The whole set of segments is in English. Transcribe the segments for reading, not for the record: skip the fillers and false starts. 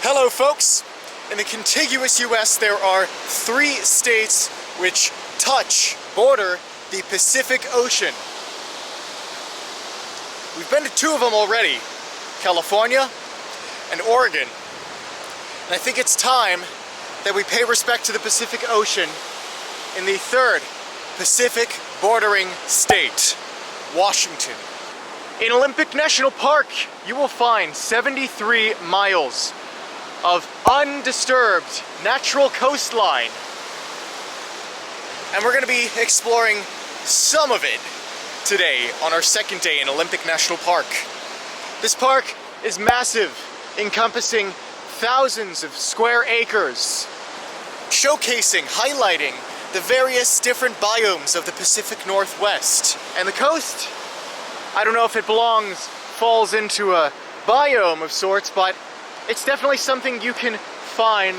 Hello folks! In the contiguous US there are 3 states which border the Pacific Ocean. We've been to 2 of them already, California and Oregon. And I think it's time that we pay respect to the Pacific Ocean in the 3rd Pacific bordering state, Washington. In Olympic National Park, you will find 73 miles of undisturbed natural coastline. And we're going to be exploring some of it today on our 2nd day in Olympic National Park. This park is massive, encompassing thousands of square acres, showcasing, highlighting the various different biomes of the Pacific Northwest. And the coast, I don't know if it falls into a biome of sorts, but it's definitely something you can find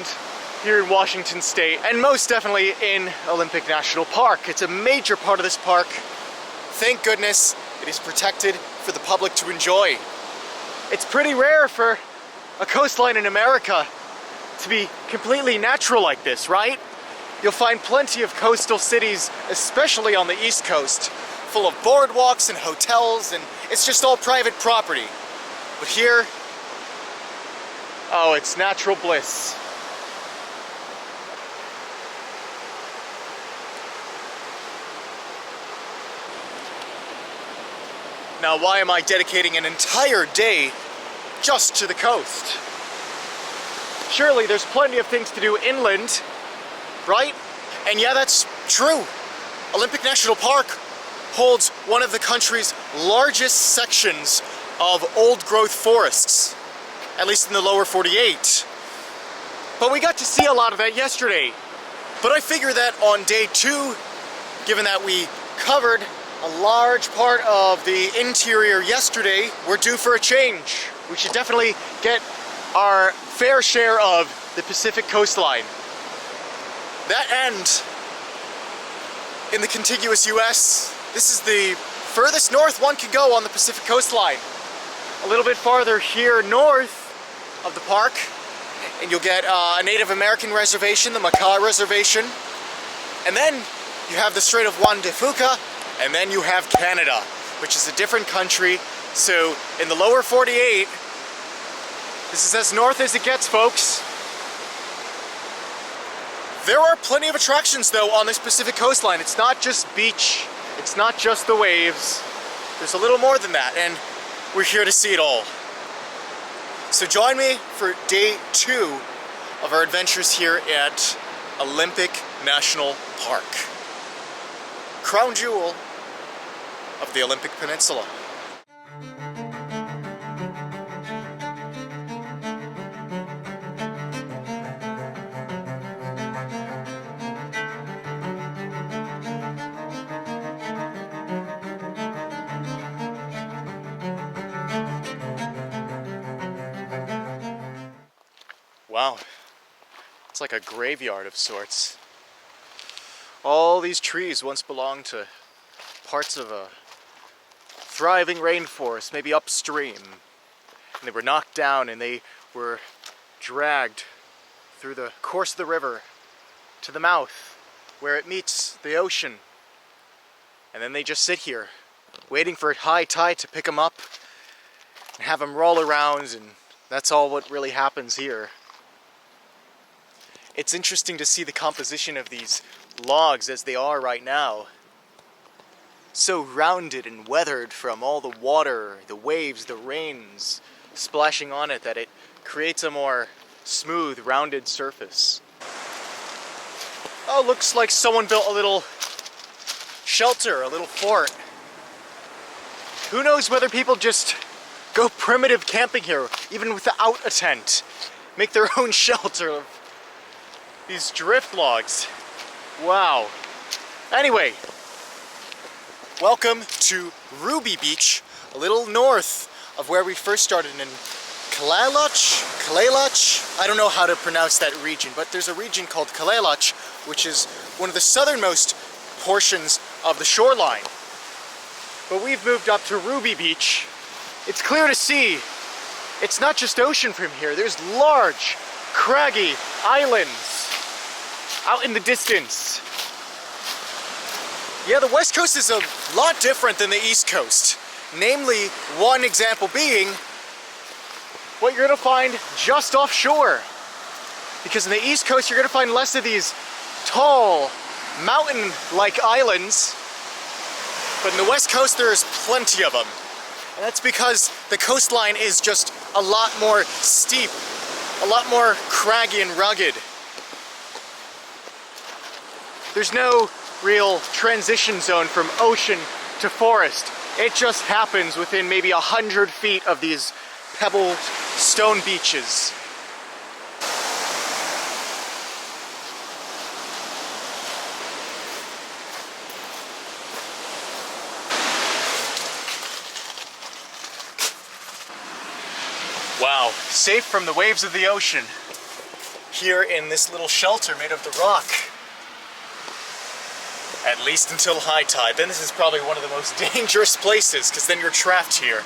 here in Washington State, and most definitely in Olympic National Park. It's a major part of this park. Thank goodness it is protected for the public to enjoy. It's pretty rare for a coastline in America to be completely natural like this, right? You'll find plenty of coastal cities, especially on the East Coast, full of boardwalks and hotels, and it's just all private property. But here, oh, it's natural bliss. Now, why am I dedicating an entire day just to the coast? Surely there's plenty of things to do inland, right? And yeah, that's true. Olympic National Park holds one of the country's largest sections of old-growth forests, at least in the lower 48. But we got to see a lot of that yesterday. But I figure that on day 2, given that we covered a large part of the interior yesterday, we're due for a change. We should definitely get our fair share of the Pacific coastline. That end, in the contiguous US, this is the furthest north one can go on the Pacific coastline. A little bit farther here north of the park, and you'll get a Native American reservation, the Makah Reservation, and then you have the Strait of Juan de Fuca, and then you have Canada, which is a different country. So in the lower 48, this is as north as it gets, folks. There are plenty of attractions though on this Pacific coastline. It's not just beach, it's not just the waves. There's a little more than that, and we're here to see it all. So join me for day 2 of our adventures here at Olympic National Park. Crown jewel of the Olympic Peninsula. Wow, it's like a graveyard of sorts. All these trees once belonged to parts of a thriving rainforest, maybe upstream. And they were knocked down and they were dragged through the course of the river to the mouth where it meets the ocean. And then they just sit here, waiting for high tide to pick them up and have them roll around, and that's all what really happens here. It's interesting to see the composition of these logs as they are right now. So rounded and weathered from all the water, the waves, the rains splashing on it, that it creates a more smooth, rounded surface. Oh, looks like someone built a little shelter, a little fort. Who knows whether people just go primitive camping here, even without a tent. Make their own shelter of these drift logs. Wow. Anyway, welcome to Ruby Beach, a little north of where we first started in Kalaalach. I don't know how to pronounce that region, but there's a region called Kalaalach, which is one of the southernmost portions of the shoreline. But we've moved up to Ruby Beach. It's clear to see it's not just ocean from here. There's large, craggy islands out in the distance. Yeah, the West Coast is a lot different than the East Coast. Namely, one example being what you're gonna find just offshore. Because in the East Coast, you're gonna find less of these tall, mountain-like islands. But in the West Coast, there's plenty of them. And that's because the coastline is just a lot more steep, a lot more craggy and rugged. There's no real transition zone from ocean to forest. It just happens within maybe 100 feet of these pebbled stone beaches. Wow, safe from the waves of the ocean. Here in this little shelter made of the rock. At least until high tide. Then this is probably one of the most dangerous places, because then you're trapped here.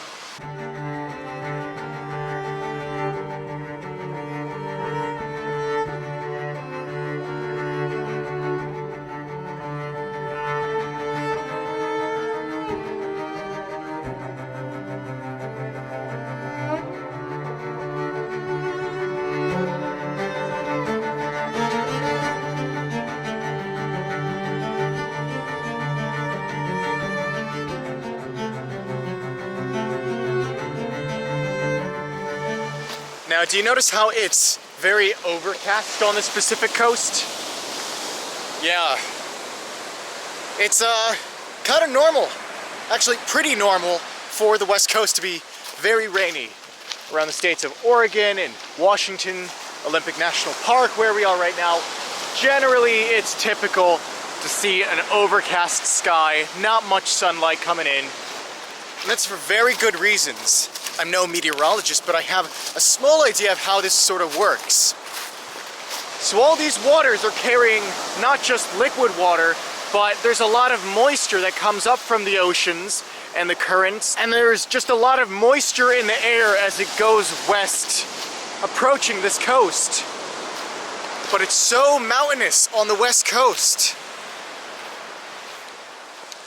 Now, do you notice how it's very overcast on this Pacific coast? Yeah. It's kind of normal. Actually, pretty normal for the West Coast to be very rainy. Around the states of Oregon and Washington, Olympic National Park, where we are right now, generally it's typical to see an overcast sky, not much sunlight coming in. And that's for very good reasons. I'm no meteorologist, but I have a small idea of how this sort of works. So all these waters are carrying not just liquid water, but there's a lot of moisture that comes up from the oceans and the currents, and there's just a lot of moisture in the air as it goes west, approaching this coast. But it's so mountainous on the West Coast.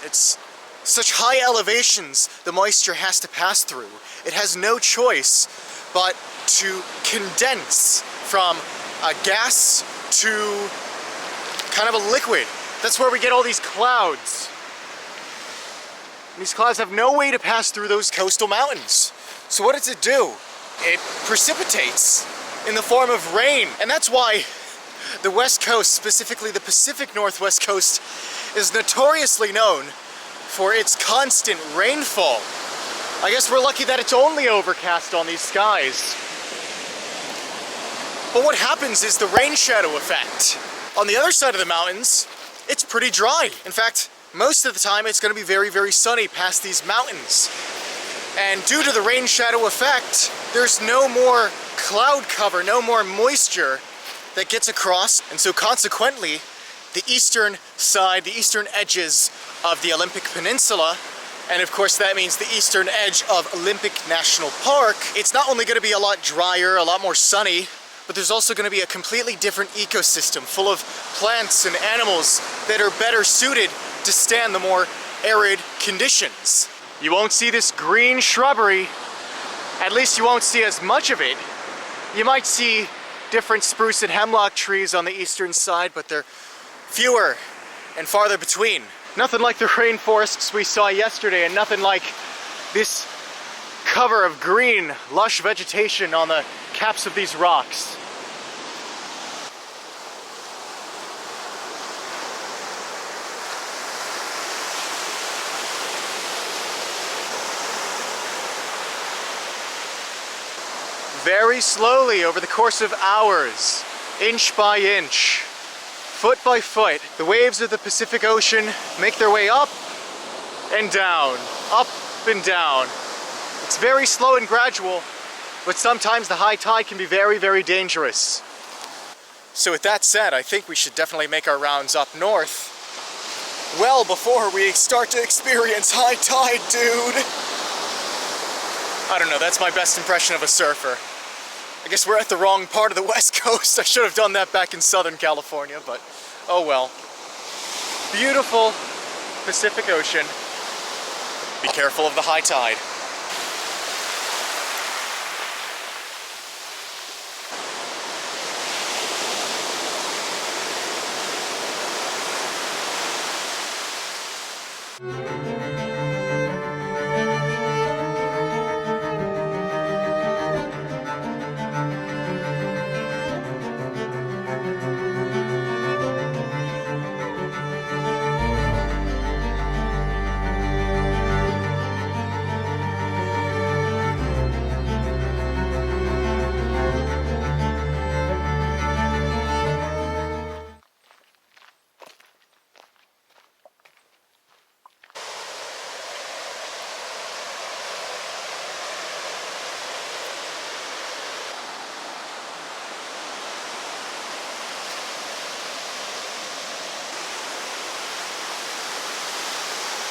It's such high elevations the moisture has to pass through. It has no choice but to condense from a gas to kind of a liquid. That's where we get all these clouds. And these clouds have no way to pass through those coastal mountains. So what does it do? It precipitates in the form of rain. And that's why the West Coast, specifically the Pacific Northwest coast, is notoriously known for its constant rainfall. I guess we're lucky that it's only overcast on these skies. But what happens is the rain shadow effect. On the other side of the mountains, it's pretty dry. In fact, most of the time it's going to be very, very sunny past these mountains. And due to the rain shadow effect, there's no more cloud cover, no more moisture that gets across. And so consequently, the eastern side, the eastern edges of the Olympia Peninsula, and of course that means the eastern edge of Olympic National Park, it's not only going to be a lot drier, a lot more sunny, but there's also going to be a completely different ecosystem full of plants and animals that are better suited to stand the more arid conditions. You won't see this green shrubbery, at least you won't see as much of it. You might see different spruce and hemlock trees on the eastern side, but they're fewer and farther between. Nothing like the rainforests we saw yesterday, and nothing like this cover of green, lush vegetation on the caps of these rocks. Very slowly, over the course of hours, inch by inch, foot by foot, the waves of the Pacific Ocean make their way up and down, up and down. It's very slow and gradual, but sometimes the high tide can be very, very dangerous. So with that said, I think we should definitely make our rounds up north well before we start to experience high tide, dude. I don't know, that's my best impression of a surfer. I guess we're at the wrong part of the West Coast. I should have done that back in Southern California, but oh well. Beautiful Pacific Ocean. Be careful of the high tide.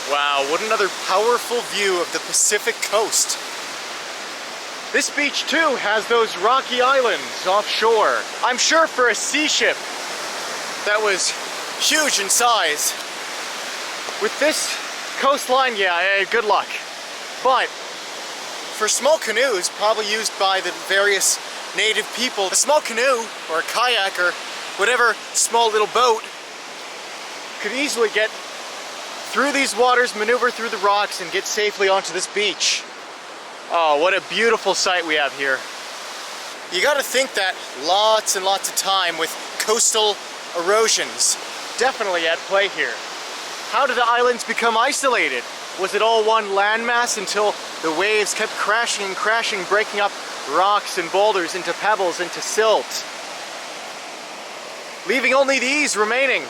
Wow, what another powerful view of the Pacific coast. This beach too has those rocky islands offshore. I'm sure for a sea ship that was huge in size, with this coastline, yeah, good luck. But for small canoes, probably used by the various native people, a small canoe or a kayak or whatever small little boat could easily get through these waters, maneuver through the rocks, and get safely onto this beach. Oh, what a beautiful sight we have here. You gotta think that lots and lots of time with coastal erosions definitely at play here. How did the islands become isolated? Was it all one landmass until the waves kept crashing and crashing, breaking up rocks and boulders into pebbles, into silt, leaving only these remaining?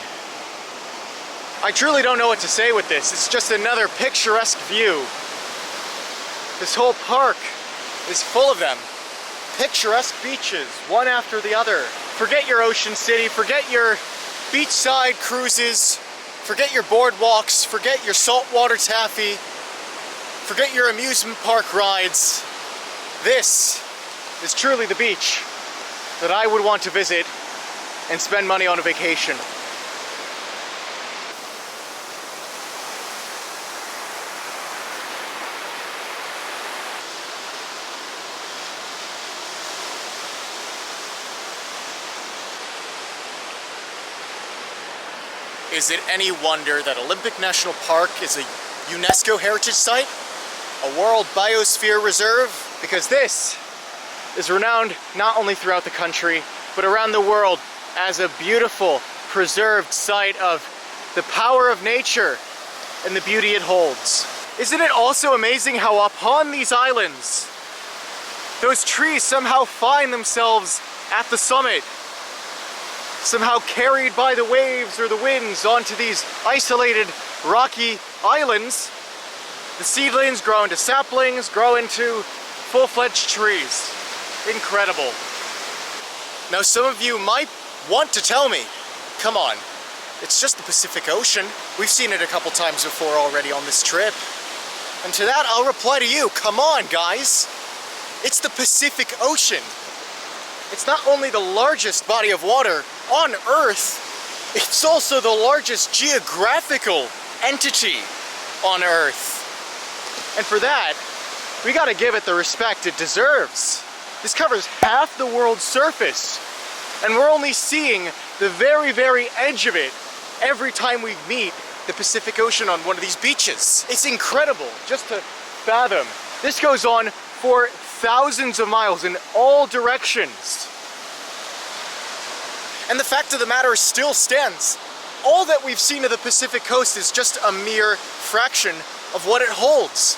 I truly don't know what to say with this. It's just another picturesque view. This whole park is full of them. Picturesque beaches, one after the other. Forget your ocean city, forget your beachside cruises, forget your boardwalks, forget your saltwater taffy, forget your amusement park rides. This is truly the beach that I would want to visit and spend money on a vacation. Is it any wonder that Olympic National Park is a UNESCO Heritage Site? A World Biosphere Reserve? Because this is renowned not only throughout the country, but around the world as a beautiful, preserved site of the power of nature and the beauty it holds. Isn't it also amazing how upon these islands, those trees somehow find themselves at the summit, somehow carried by the waves or the winds onto these isolated rocky islands. The seedlings grow into saplings, grow into full-fledged trees. Incredible. Now some of you might want to tell me, come on, it's just the Pacific Ocean. We've seen it a couple times before already on this trip. And to that I'll reply to you, come on guys, it's the Pacific Ocean. It's not only the largest body of water on Earth, it's also the largest geographical entity on Earth. And for that, we gotta give it the respect it deserves. This covers half the world's surface, and we're only seeing the very, very edge of it every time we meet the Pacific Ocean on one of these beaches. It's incredible just to fathom. This goes on for thousands of miles in all directions. And the fact of the matter still stands. All that we've seen of the Pacific coast is just a mere fraction of what it holds,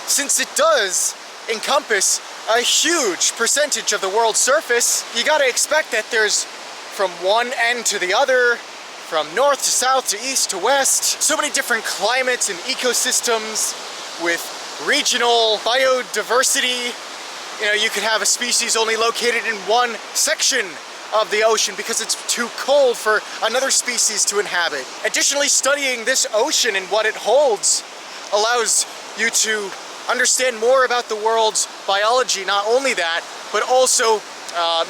since it does encompass a huge percentage of the world's surface. You gotta expect that there's, from one end to the other, from north to south to east to west, so many different climates and ecosystems with regional biodiversity. You know, you could have a species only located in one section of the ocean because it's too cold for another species to inhabit. Additionally, studying this ocean and what it holds allows you to understand more about the world's biology. Not only that, but also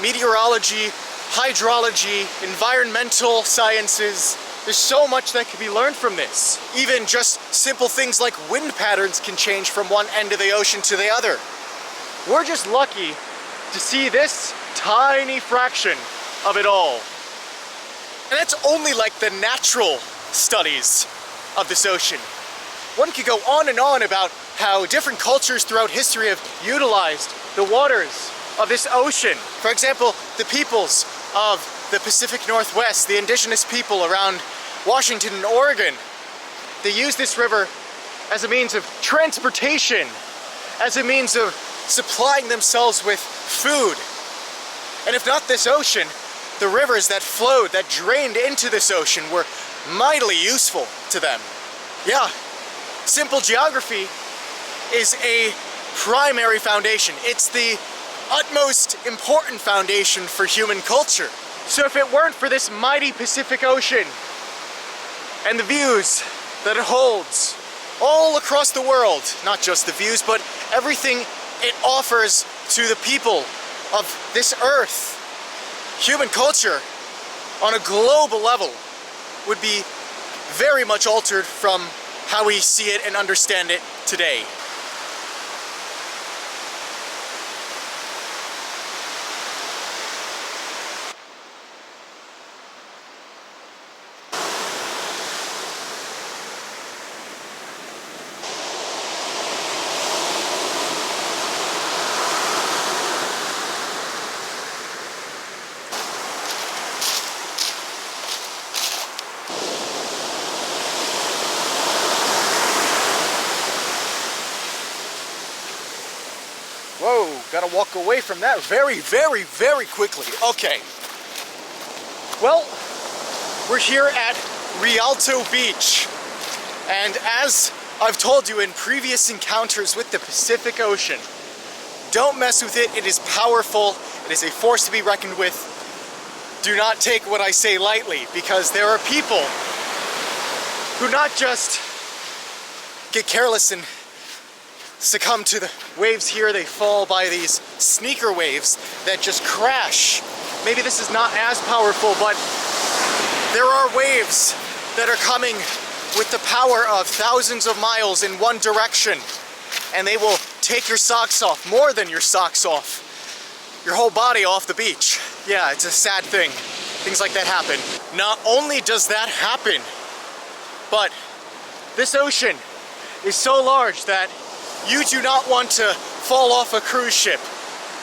meteorology, hydrology, environmental sciences. There's so much that can be learned from this. Even just simple things like wind patterns can change from one end of the ocean to the other. We're just lucky to see this tiny fraction of it all. And that's only like the natural studies of this ocean. One could go on and on about how different cultures throughout history have utilized the waters of this ocean. For example, the peoples of the Pacific Northwest, the indigenous people around Washington and Oregon, they use this river as a means of transportation, as a means of supplying themselves with food. And if not this ocean, the rivers that flowed, that drained into this ocean were mightily useful to them. Yeah, simple geography is a primary foundation. It's the utmost important foundation for human culture. So if it weren't for this mighty Pacific Ocean and the views that it holds all across the world, not just the views, but everything it offers to the people of this earth, human culture on a global level would be very much altered from how we see it and understand it today. Whoa, gotta walk away from that very, very, very quickly. Okay. Well, we're here at Rialto Beach. And as I've told you in previous encounters with the Pacific Ocean, don't mess with it. It is powerful. It is a force to be reckoned with. Do not take what I say lightly, because there are people who not just get careless and succumb to the waves here, they fall by these sneaker waves that just crash. Maybe this is not as powerful, but there are waves that are coming with the power of thousands of miles in one direction, and they will take your socks off, more than your socks off, your whole body off the beach. Yeah, it's a sad thing. Things like that happen. Not only does that happen, but this ocean is so large that you do not want to fall off a cruise ship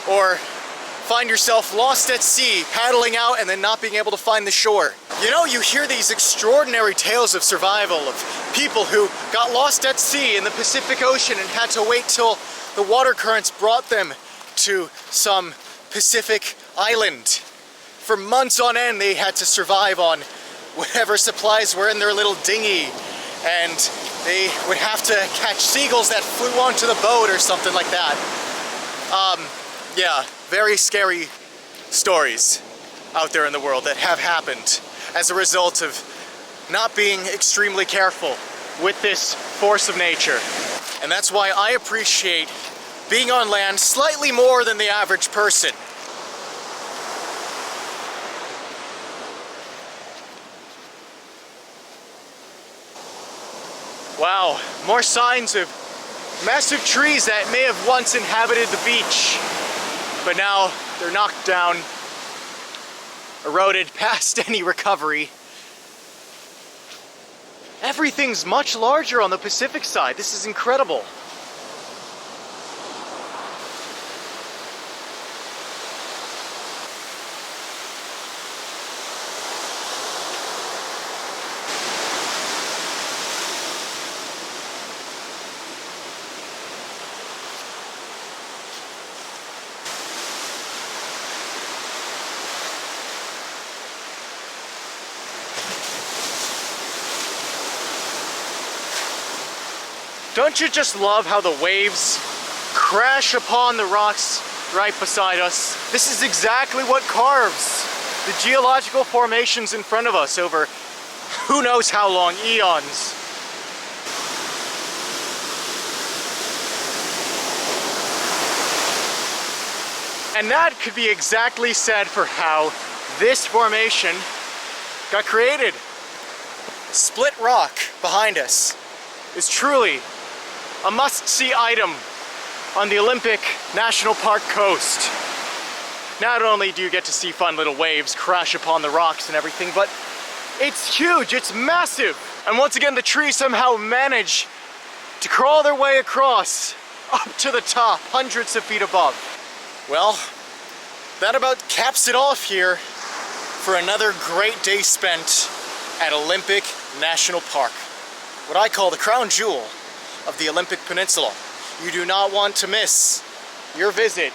or find yourself lost at sea, paddling out and then not being able to find the shore. You know, you hear these extraordinary tales of survival of people who got lost at sea in the Pacific Ocean and had to wait till the water currents brought them to some Pacific island. For months on end, they had to survive on whatever supplies were in their little dinghy, and they would have to catch seagulls that flew onto the boat or something like that. Yeah, very scary stories out there in the world that have happened as a result of not being extremely careful with this force of nature. And that's why I appreciate being on land slightly more than the average person. Wow, more signs of massive trees that may have once inhabited the beach, but now they're knocked down, eroded past any recovery. Everything's much larger on the Pacific side. This is incredible. Don't you just love how the waves crash upon the rocks right beside us? This is exactly what carves the geological formations in front of us over who knows how long, eons. And that could be exactly said for how this formation got created. Split rock behind us is truly a must-see item on the Olympic National Park coast. Not only do you get to see fun little waves crash upon the rocks and everything, but it's huge, it's massive. And once again, the trees somehow manage to crawl their way across up to the top, hundreds of feet above. Well, that about caps it off here for another great day spent at Olympic National Park, what I call the crown jewel of the Olympic Peninsula. You do not want to miss your visit,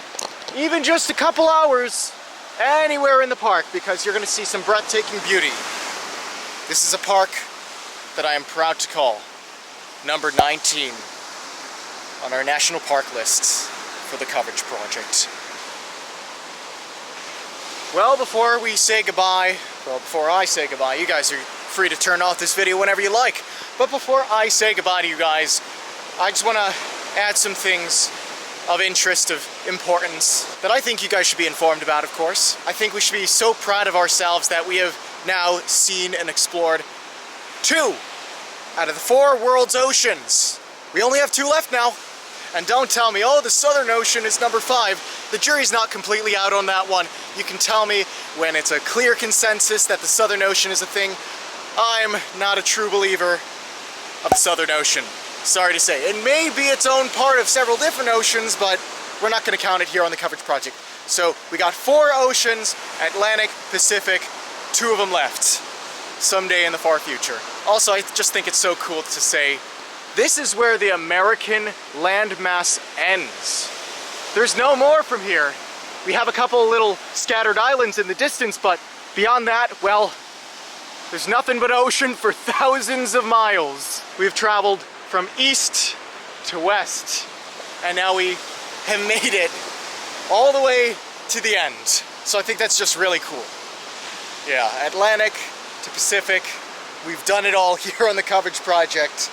even just a couple hours, anywhere in the park, because you're going to see some breathtaking beauty. This is a park that I am proud to call number 19 on our national park lists for the coverage project. Well, before I say goodbye, you guys are free to turn off this video whenever you like. But before I say goodbye to you guys, I just want to add some things of interest, of importance, that I think you guys should be informed about, of course. I think we should be so proud of ourselves that we have now seen and explored 2 out of the 4 world's oceans. We only have 2 left now. And don't tell me, oh, the Southern Ocean is number 5. The jury's not completely out on that one. You can tell me when it's a clear consensus that the Southern Ocean is a thing. I'm not a true believer of the Southern Ocean. Sorry to say. It may be its own part of several different oceans, but we're not going to count it here on the coverage project. So we got 4 oceans, Atlantic, Pacific, 2 of them left. Someday in the far future. Also, I just think it's so cool to say, this is where the American landmass ends. There's no more from here. We have a couple little scattered islands in the distance, but beyond that, well, there's nothing but ocean for thousands of miles. We've traveled from east to west, and now we have made it all the way to the end. So I think that's just really cool. Yeah, Atlantic to Pacific, we've done it all here on the coverage project.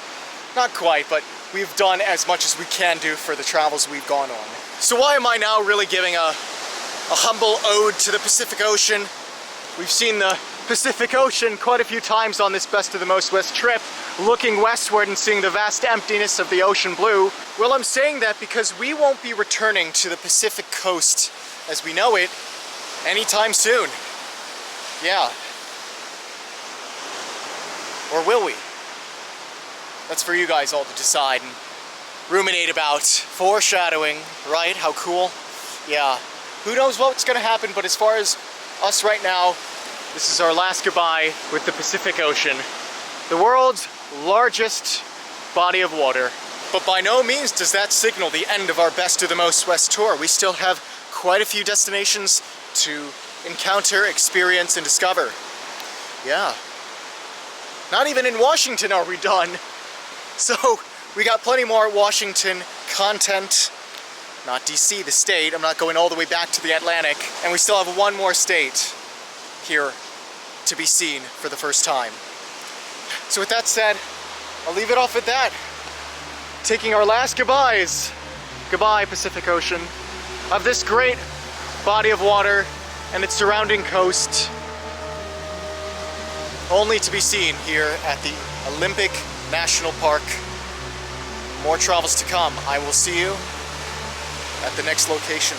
Not quite, but we've done as much as we can do for the travels we've gone on. So why am I now really giving a humble ode to the Pacific Ocean? We've seen the Pacific Ocean quite a few times on this Best of the Most West trip, looking westward and seeing the vast emptiness of the ocean blue. Well, I'm saying that because we won't be returning to the Pacific coast as we know it anytime soon. Yeah. Or will we? That's for you guys all to decide and ruminate about. Foreshadowing, right? How cool? Yeah. Who knows what's gonna happen, but as far as us right now, this is our last goodbye with the Pacific Ocean, the world's largest body of water. But by no means does that signal the end of our Best of the Most West tour. We still have quite a few destinations to encounter, experience, and discover. Yeah. Not even in Washington are we done. So we got plenty more Washington content, not DC, the state. I'm not going all the way back to the Atlantic. And we still have 1 more state here to be seen for the first time. So with that said, I'll leave it off at that. Taking our last goodbyes. Goodbye, Pacific Ocean, of this great body of water and its surrounding coast. Only to be seen here at the Olympic National Park. More travels to come. I will see you at the next location.